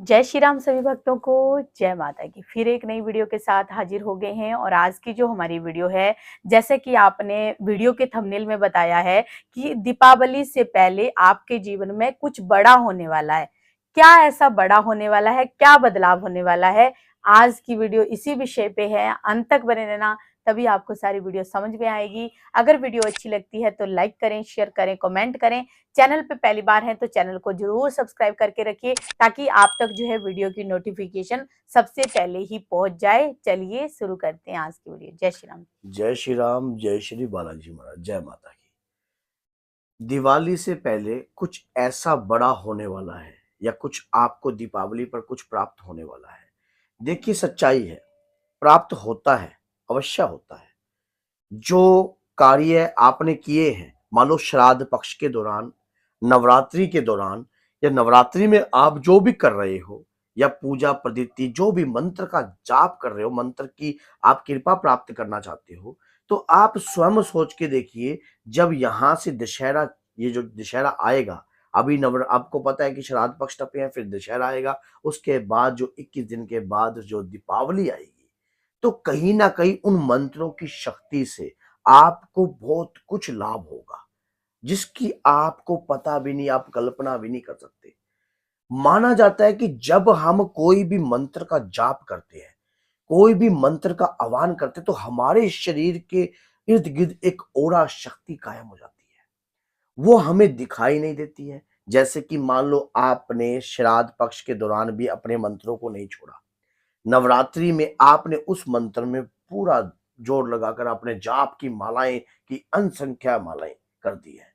जय श्री राम सभी भक्तों को। जय माता की। फिर एक नई वीडियो के साथ हाजिर हो गए हैं और आज की जो हमारी वीडियो है, जैसे कि आपने वीडियो के थंबनेल में बताया है कि दीपावली से पहले आपके जीवन में कुछ बड़ा होने वाला है। क्या ऐसा बड़ा होने वाला है, क्या बदलाव होने वाला है? आज की वीडियो इसी विषय पे है, अंत तक बने रहना, तभी आपको सारी वीडियो समझ में आएगी। अगर वीडियो अच्छी लगती है तो लाइक करें, शेयर करें, कमेंट करें। चैनल पे पहली बार है तो चैनल को जरूर सब्सक्राइब करके रखिए ताकि आप तक जो है वीडियो की नोटिफिकेशन सबसे पहले ही पहुंच जाए। चलिए शुरू करते हैं आज की वीडियो। जय श्री राम। जय श्री राम, जय श्री बालाजी महाराज, जय माता की। दिवाली से पहले कुछ ऐसा बड़ा होने वाला है या कुछ आपको दीपावली पर कुछ प्राप्त होने वाला है। देखिए, सच्चाई है, प्राप्त होता है, अवश्य होता है। जो कार्य आपने किए हैं, मान लो श्राद्ध पक्ष के दौरान, नवरात्रि के दौरान, या नवरात्रि में आप जो भी कर रहे हो, या पूजा पद्धति जो भी मंत्र का जाप कर रहे हो, मंत्र की आप कृपा प्राप्त करना चाहते हो, तो आप स्वयं सोच के देखिए, जब यहाँ से दशहरा, ये जो दशहरा आएगा, अभी आपको पता है कि श्राद्ध पक्ष टपे हैं, फिर दशहरा आएगा, उसके बाद जो 21 दिन के बाद जो दीपावली आएगी, तो कहीं ना कहीं उन मंत्रों की शक्ति से आपको बहुत कुछ लाभ होगा, जिसकी आपको पता भी नहीं, आप कल्पना भी नहीं कर सकते। माना जाता है कि जब हम कोई भी मंत्र का जाप करते हैं, कोई भी मंत्र का आह्वान करते हैं, तो हमारे शरीर के इर्द गिर्द एक ओरा शक्ति कायम हो जाती है। वो हमें दिखाई नहीं देती है। जैसे कि मान लो आपने श्राद्ध पक्ष के दौरान भी अपने मंत्रों को नहीं छोड़ा, नवरात्रि में आपने उस मंत्र में पूरा जोर लगाकर अपने जाप की मालाएं की अनसंख्या मालाएं कर दी है,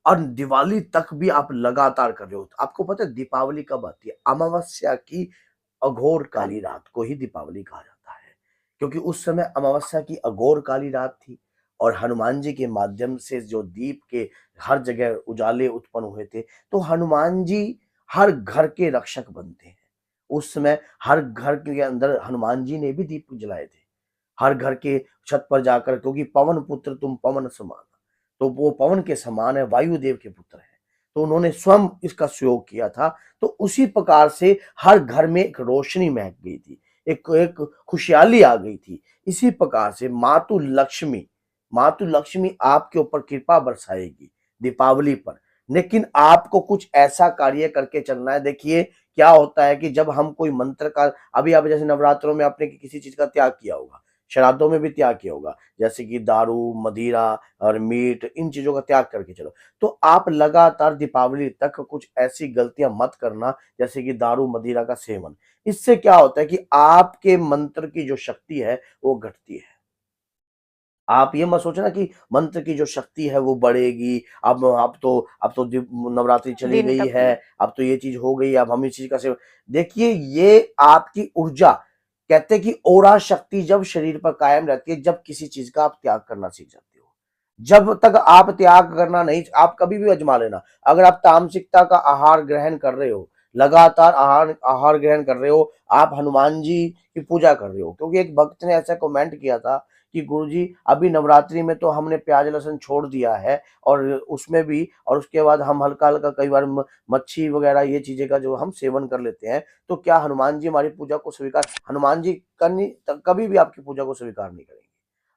और दिवाली तक भी आप लगातार कर रहे हो। तो आपको पता है दीपावली कब आती है? अमावस्या की अघोर काली रात को ही दीपावली कहा जाता है, क्योंकि उस समय अमावस्या की अघोर काली रात थी, और हनुमान जी के माध्यम से जो दीप के हर जगह उजाले उत्पन्न हुए थे, तो हनुमान जी हर घर के रक्षक बनते हैं। उस समय हर घर के अंदर हनुमान जी ने भी दीप जलाए थे, हर घर के छत पर जाकर, क्योंकि पवन पुत्र तुम पवन समान, तो वो पवन के समान है, वायुदेव के पुत्र है, तो उन्होंने स्वयं इसका प्रयोग किया था। तो उसी प्रकार से हर घर में एक रोशनी महक गई थी, एक एक खुशहाली आ गई थी। इसी प्रकार से मातु लक्ष्मी आपके ऊपर कृपा बरसाएगी दीपावली पर। लेकिन आपको कुछ ऐसा कार्य करके चलना है। देखिए, क्या होता है कि जब हम कोई मंत्र का, अभी आप जैसे नवरात्रों में आपने किसी चीज का त्याग किया होगा, श्राद्धों में भी त्याग किया होगा, जैसे कि दारू, मदिरा और मीट, इन चीजों का त्याग करके चलो। तो आप लगातार दीपावली तक कुछ ऐसी गलतियां मत करना, जैसे कि दारू मदिरा का सेवन। इससे क्या होता है कि आपके मंत्र की जो शक्ति है वो घटती है। आप ये मत सोचना कि मंत्र की जो शक्ति है वो बढ़ेगी। अब तो नवरात्रि चली दिन गई है, टपके। अब तो ये चीज हो गई, अब हम इस चीज का सेवन। देखिए, ये आपकी ऊर्जा, कहते हैं कि ओरा शक्ति जब शरीर पर कायम रहती है, जब किसी चीज का आप त्याग करना सीख जाते हो। जब तक आप त्याग करना नहीं, आप कभी भी आजमा लेना, अगर आप तामसिकता का आहार ग्रहण कर रहे हो, लगातार आहार आहार ग्रहण कर रहे हो, आप हनुमान जी की पूजा कर रहे हो। क्योंकि एक भक्त ने ऐसा कमेंट किया था कि गुरुजी, अभी नवरात्रि में तो हमने प्याज लहसुन छोड़ दिया है, और उसमें भी, और उसके बाद हम हल्का हल्का कई बार मच्छी वगैरह ये चीजें का जो हम सेवन कर लेते हैं, तो क्या हनुमान जी हमारी पूजा को स्वीकार? हनुमान जी कभी भी आपकी पूजा को स्वीकार नहीं करेंगे।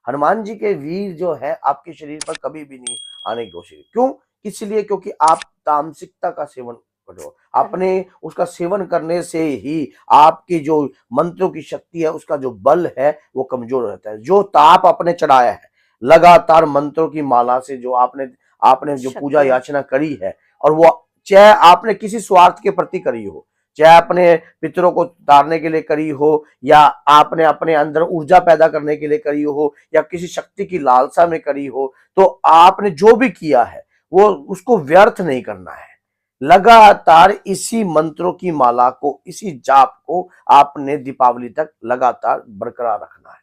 हनुमान जी के वीर जो है आपके शरीर पर कभी भी नहीं आने की कोशिश। क्यों? इसलिए क्योंकि आप तामसिकता का सेवन कर रहे हो। आपने उसका सेवन करने से ही आपकी जो मंत्रों की शक्ति है, उसका जो बल है वो कमजोर रहता है। जो ताप आपने चढ़ाया है लगातार मंत्रों की माला से, जो आपने आपने जो पूजा शक्तियां। याचना करी है, और वो चाहे आपने किसी स्वार्थ के प्रति करी हो, चाहे अपने पितरों को तारने के लिए करी हो, या आपने अपने अंदर ऊर्जा पैदा करने के लिए करी हो, या किसी शक्ति की लालसा में करी हो, तो आपने जो भी किया है वो उसको व्यर्थ नहीं करना है। लगातार इसी मंत्रों की माला को, इसी जाप को आपने दीपावली तक लगातार बरकरार रखना है।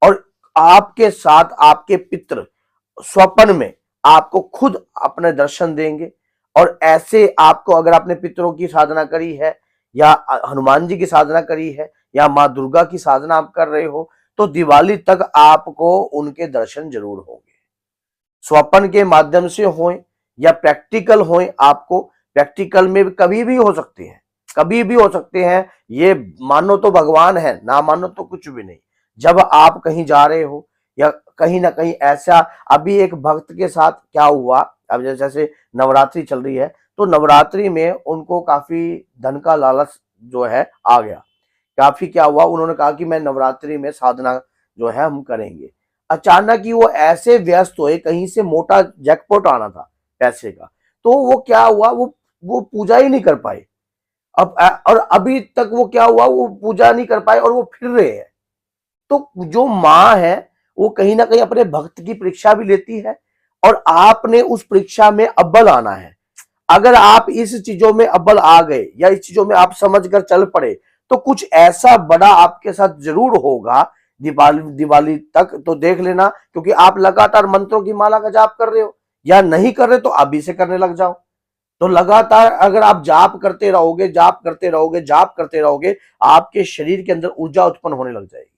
और आपके साथ आपके पितृ स्वप्न में आपको खुद अपने दर्शन देंगे। और ऐसे आपको, अगर आपने पितरों की साधना करी है, या हनुमान जी की साधना करी है, या माँ दुर्गा की साधना आप कर रहे हो, तो दिवाली तक आपको उनके दर्शन जरूर होंगे। स्वप्न के माध्यम से हों या प्रैक्टिकल हों, आपको प्रैक्टिकल में कभी भी हो सकते हैं। कभी भी हो सकते हैं, ये मानो तो भगवान है, ना मानो तो कुछ भी नहीं। जब आप कहीं जा रहे हो या कहीं ना कहीं ऐसा, अभी एक भक्त के साथ क्या हुआ, अब जैसे नवरात्रि चल रही है, तो नवरात्रि में उनको काफी धन का लालच जो है आ गया। काफी क्या हुआ, उन्होंने कहा कि मैं नवरात्रि में साधना जो है हम करेंगे। अचानक ही वो ऐसे व्यस्त हुए, कहीं से मोटा जैकपॉट आना था पैसे का, तो वो क्या हुआ, वो पूजा ही नहीं कर पाए। और अभी तक वो क्या हुआ, वो पूजा नहीं कर पाए और वो फिर रहे हैं। तो जो माँ है वो कहीं ना कहीं अपने भक्त की परीक्षा भी लेती है, और आपने उस परीक्षा में अव्वल आना है। अगर आप इस चीजों में अव्वल आ गए या इस चीजों में आप समझ कर चल पड़े, तो कुछ ऐसा बड़ा आपके साथ जरूर होगा दिवाली दिवाली तक। तो देख लेना, क्योंकि आप लगातार मंत्रों की माला का जाप कर रहे हो, या नहीं कर रहे तो अभी से करने लग जाओ। तो लगातार अगर आप जाप करते रहोगे, जाप करते रहोगे, जाप करते रहोगे, आपके शरीर के अंदर ऊर्जा उत्पन्न होने लग जाएगी।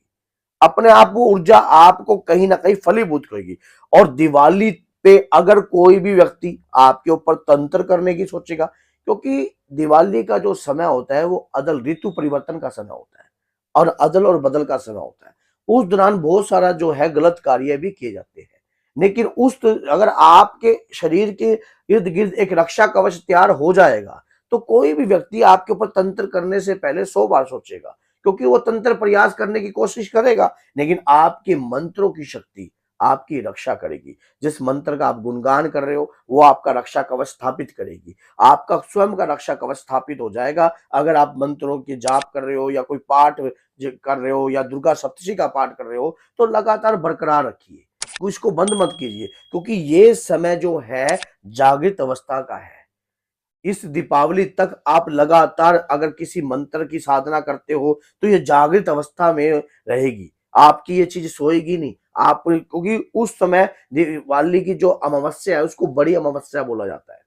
अपने आप वो ऊर्जा आपको कहीं ना कहीं फलीभूत करेगी। और दिवाली पे अगर कोई भी व्यक्ति आपके ऊपर तंत्र करने की सोचेगा, क्योंकि दिवाली का जो समय होता है वो अदल ऋतु परिवर्तन का समय होता है और अदल और बदल का समय होता है। उस दौरान बहुत सारा जो है गलत कार्य भी किए जाते हैं, लेकिन अगर आपके शरीर के इर्द गिर्द एक रक्षा कवच तैयार हो जाएगा, तो कोई भी व्यक्ति आपके ऊपर तंत्र करने से पहले 100 बार सोचेगा, क्योंकि वो तंत्र प्रयास करने की कोशिश करेगा, लेकिन आपके मंत्रों की शक्ति आपकी रक्षा करेगी। जिस मंत्र का आप गुणगान कर रहे हो वो आपका रक्षा कवच स्थापित करेगी, आपका स्वयं का रक्षा कवच स्थापित हो जाएगा। अगर आप मंत्रों की जाप कर रहे हो या कोई पाठ कर रहे हो या दुर्गा सप्तशती का पाठ कर रहे हो, तो लगातार बरकरार रखिए, इसको बंद मत कीजिए, क्योंकि ये समय जो है जागृत अवस्था का है। इस दीपावली तक आप लगातार अगर किसी मंत्र की साधना करते हो, तो ये जागृत अवस्था में रहेगी, आपकी ये चीज सोएगी नहीं। आप, क्योंकि उस समय दिवाली की जो अमावस्या है उसको बड़ी अमावस्या बोला जाता है,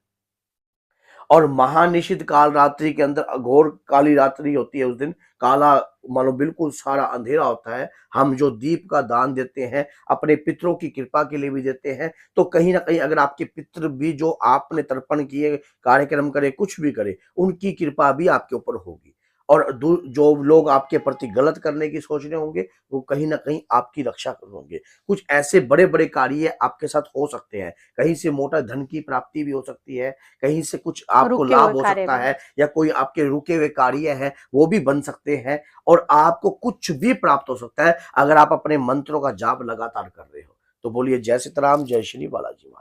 और महानिशित काल रात्रि के अंदर अघोर काली रात्रि होती है। उस दिन काला, मानो बिल्कुल सारा अंधेरा होता है। हम जो दीप का दान देते हैं, अपने पितरों की कृपा के लिए भी देते हैं, तो कहीं ना कहीं अगर आपके पितृ भी जो आपने तर्पण किए, कार्यक्रम करे, कुछ भी करे, उनकी कृपा भी आपके ऊपर होगी। और जो लोग आपके प्रति गलत करने की सोच रहे होंगे, वो कहीं ना कहीं आपकी रक्षा करेंगे। कुछ ऐसे बड़े बड़े कार्य आपके साथ हो सकते हैं, कहीं से मोटा धन की प्राप्ति भी हो सकती है, कहीं से कुछ आपको रुके हुए लाभ हो कार्य सकता भी। है, या कोई आपके रुके हुए कार्य हैं वो भी बन सकते हैं, और आपको कुछ भी प्राप्त हो सकता है अगर आप अपने मंत्रों का जाप लगातार कर रहे हो। तो बोलिए जय सीताराम, जय श्री बालाजी।